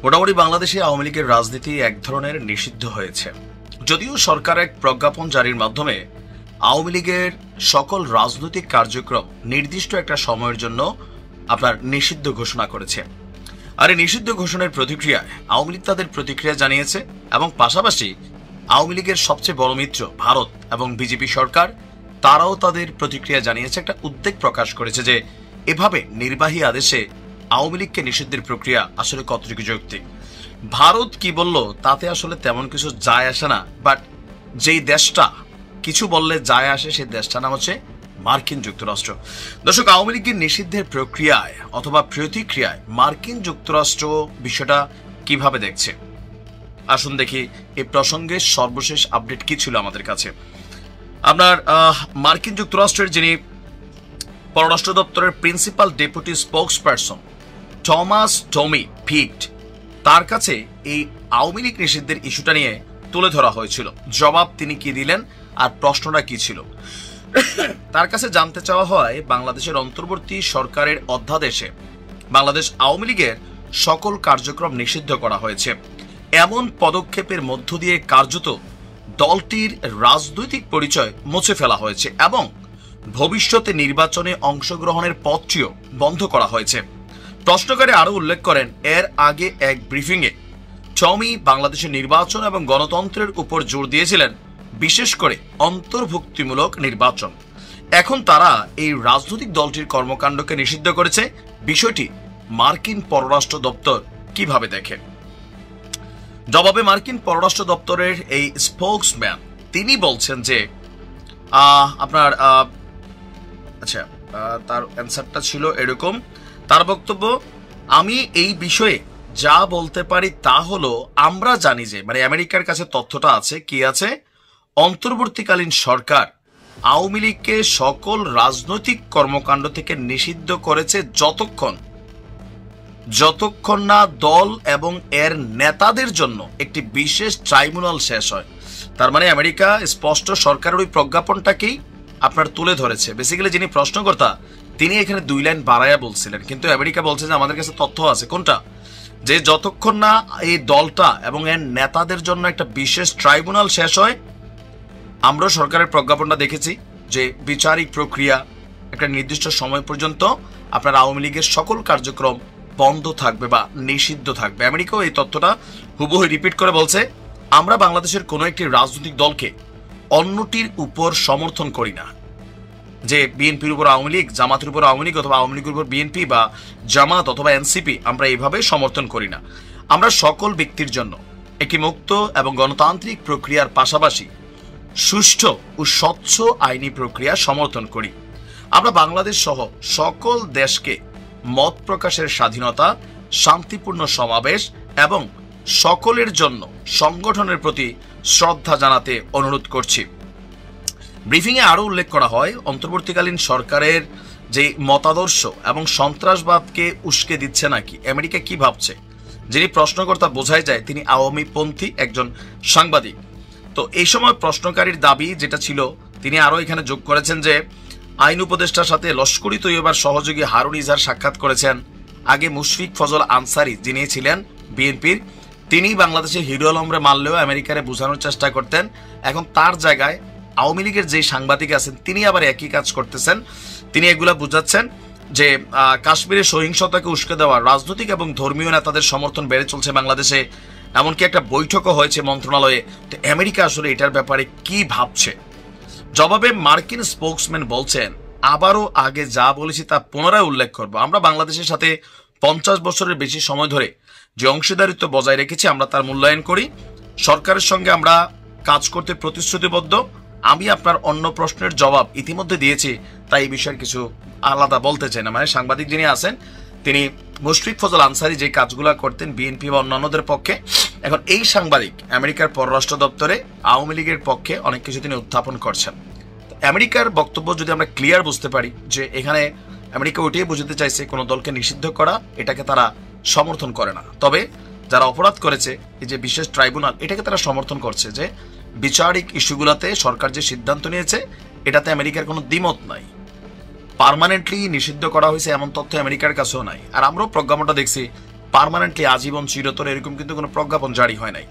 মোটামুটি বাংলাদেশে আওয়ামী লীগের রাজনীতি এক ধরনের নিষিদ্ধ হয়েছে। যদিও সরকার এক প্রজ্ঞাপন জারির মাধ্যমে আওয়ামী লীগের সকল রাজনৈতিক কার্যক্রম নির্দিষ্ট একটা সময়ের জন্য আপনার নিষিদ্ধ ঘোষণা করেছে। আর এই নিষিদ্ধ ঘোষণার প্রতিক্রিয়ায় আওয়ামী লীগ তাদের প্রতিক্রিয়া জানিয়েছে এবং পাশাপাশি আওয়ামী লীগের সবচেয়ে বড় মিত্র ভারত এবং বিজেপি সরকার তারাও তাদের প্রতিক্রিয়া জানিয়েছে, একটা উদ্বেগ প্রকাশ করেছে যে এভাবে নির্বাহী আদেশে আওয়ামী লীগকে নিষিদ্ধের প্রক্রিয়া আসলে কতটুকু যৌক্তিক। ভারত কি বলল তাতে আসলে তেমন কিছু যায় আসে না, বাট যেই দেশটা কিছু বললে যায় আসে সেই দেশটার নাম হচ্ছে মার্কিন যুক্তরাষ্ট্র। দর্শক, আওয়ামী লীগের নিষিদ্ধের প্রক্রিয়ায় অথবা প্রতিক্রিয়ায় মার্কিন যুক্তরাষ্ট্র বিষয়টা কিভাবে দেখছে, আসুন দেখি এই প্রসঙ্গে সর্বশেষ আপডেট কি ছিল আমাদের কাছে। আপনার মার্কিন যুক্তরাষ্ট্রের যিনি পররাষ্ট্র দপ্তরের principal deputy spokesperson Thomas Tommy Pigott, তার কাছে এই আওয়ামী লীগ নিষিদ্ধের ইস্যুটা নিয়ে তুলে ধরা হয়েছিল। জবাব তিনি কি দিলেন আর প্রশ্নটা কি ছিল তার কাছে জানতে চাওয়া হয়, বাংলাদেশের অন্তর্বর্তী সরকারের অধ্যাদেশে বাংলাদেশ আওয়ামী লীগের সকল কার্যক্রম নিষিদ্ধ করা হয়েছে। এমন পদক্ষেপের মধ্য দিয়ে কার্যত দলটির রাজনৈতিক পরিচয় মুছে ফেলা হয়েছে এবং ভবিষ্যতে নির্বাচনে অংশগ্রহণের পথটিও বন্ধ করা হয়েছে। প্রশ্নকারী আরো উল্লেখ করেন, এর আগে এক ব্রিফিংয়ে টমি বাংলাদেশের নির্বাচন এবং গণতন্ত্রের উপর জোর দিয়েছিলেন, বিশেষ করে অন্তর্ভুক্তিমূলক নির্বাচন। এখন তারা এই রাজনৈতিক দলটির কর্মকাণ্ডকে নিষিদ্ধ করেছে। বিষয়টি মার্কিন পররাষ্ট্র দপ্তর কিভাবে দেখে? জবাবে মার্কিন পররাষ্ট্র দপ্তরের এই স্পোকসম্যান তিনি বলছেন যে আপনার তার অ্যান্সারটা ছিল এরকম। তার বক্তব্য, আমি এই বিষয়ে যা বলতে পারি তা হলো, আমরা জানি যে মানে আমেরিকার কাছে তথ্যটা আছে, কি আছে, অন্তর্বর্তীকালীন সরকার আওয়ামী লীগকে সকল রাজনৈতিক কর্মকাণ্ড থেকে নিষিদ্ধ করেছে যতক্ষণ না দল এবং এর নেতাদের জন্য একটি বিশেষ ট্রাইব্যুনাল শেষ হয়। তার মানে আমেরিকা স্পষ্ট সরকারের ওই প্রজ্ঞাপনটাকেই আপনার তুলে ধরেছে। বেসিক্যালি যিনি প্রশ্নকর্তা তিনি এখানে 2 লাইন বাড়াইয়া বলছিলেন, কিন্তু আমেরিকা বলছে যে আমাদের কাছে তথ্য আছে। কোনটা? যে যতক্ষণ না এই দলটা এবং এর নেতাদের জন্য একটা বিশেষ ট্রাইব্যুনাল শেষ হয়, আমরা সরকারের প্রজ্ঞাপনটা দেখেছি যে বিচারিক প্রক্রিয়া একটা নির্দিষ্ট সময় পর্যন্ত আপনার আওয়ামী লীগের সকল কার্যক্রম বন্ধ থাকবে বা নিষিদ্ধ থাকবে। আমেরিকাও এই তথ্যটা হুবহু রিপিট করে বলছে, আমরা বাংলাদেশের কোনো একটি রাজনৈতিক দলকে অন্যটির উপর সমর্থন করি না। যে বিএনপির উপর আওয়ামী লীগ, জামাতের উপর আওয়ামী লীগ অথবা আওয়ামী লীগের উপর বিএনপি বা জামাত অথবা এনসিপি, আমরা এইভাবে সমর্থন করি না। আমরা সকল ব্যক্তির জন্য একটি মুক্ত এবং গণতান্ত্রিক প্রক্রিয়ার পাশাপাশি সুষ্ঠু ও স্বচ্ছ আইনি প্রক্রিয়া সমর্থন করি। আমরা বাংলাদেশ সহ সকল দেশকে মত প্রকাশের স্বাধীনতা, শান্তিপূর্ণ সমাবেশ এবং সকলের জন্য সংগঠনের প্রতি শ্রদ্ধা জানাতে অনুরোধ করছি। ব্রিফিংয়ে আরো উল্লেখ করা হয়, অন্তর্বর্তীকালীন সরকারের যে মতাদর্শ এবং সন্ত্রাসবাদকে উস্কে দিচ্ছে নাকি আমেরিকা কি ভাবছে। যিনি প্রশ্নকর্তা বোঝাই যায় তিনি আওয়ামীপন্থী একজন সাংবাদিক। তো এই সময় প্রশ্নকারীর দাবি যেটা ছিল, তিনি আরো এখানে যোগ করেছেন যে আইন উপদেষ্টার সাথে লস্করি তৈয়বার সহযোগী হারুন ইজহার সাক্ষাৎ করেছেন। আগে মুশফিক ফজল আনসারি যিনি ছিলেন বিএনপির, তিনি বাংলাদেশে হিরো আলমরে মারলেও আমেরিকারে বোঝানোর চেষ্টা করতেন। এখন তার জায়গায় আওয়ামী লীগের যে সাংবাদিক আছেন তিনি আবার একই কাজ করতেছেন। তিনি এগুলা বুঝাচ্ছেন যে কাশ্মীরের সহিংসতাকে উস্কে দেওয়া রাজনৈতিক এবং ধর্মীয় নেতাদের সমর্থন বেড়ে চলছে বাংলাদেশে, এমনকি একটা বৈঠকও হয়েছে মন্ত্রণালয়ে। তো আমেরিকা আসলে এটার ব্যাপারে কি ভাবছে? জবাবে মার্কিন স্পোকসম্যান বলছেন, আবারও আগে যা বলেছি তা পুনরায় উল্লেখ করব, আমরা বাংলাদেশের সাথে 50 বছরের বেশি সময় ধরে যে অংশীদারিত্ব বজায় রেখেছি আমরা তার মূল্যায়ন করি। সরকারের সঙ্গে আমরা কাজ করতে প্রতিশ্রুতিবদ্ধ। আমি আপনার অন্য প্রশ্নের জবাব ইতিমধ্যে দিয়েছি, তাই এই বিষয়ে কিছু আলাদা বলতে চাই না। মানে সাংবাদিক যিনি আছেন তিনি মুশফিক ফজল আনসারি যে কাজগুলো করতেন বিএনপি বা অন্যান্যদের পক্ষে, এখন এই সাংবাদিক আমেরিকার পররাষ্ট্র দপ্তরে আওয়ামী লীগের পক্ষে অনেক কিছু তিনি উত্থাপন করছেন। আমেরিকার বক্তব্য যদি আমরা ক্লিয়ার বুঝতে পারি যে এখানে আমেরিকা ওইটাই বুঝতে চাইছে কোনো দলকে নিষিদ্ধ করা এটাকে তারা সমর্থন করে না, তবে যারা অপরাধ করেছে এই যে বিশেষ ট্রাইব্যুনাল এটাকে তারা সমর্থন করছে। যে বিচারিক ইস্যুগুলোতে সরকার যে সিদ্ধান্ত নিয়েছে এটাতে আমেরিকার কোনো দ্বিমত নাই। পার্মানেন্টলি নিষিদ্ধ করা হয়েছে এমন তথ্য আমেরিকার কাছেও নাই। আর আমরাও প্রজ্ঞাপনটা দেখছি পার্মানেন্টলি আজীবন চিরতর এরকম কিন্তু কোনো প্রজ্ঞাপন জারি হয় নাই।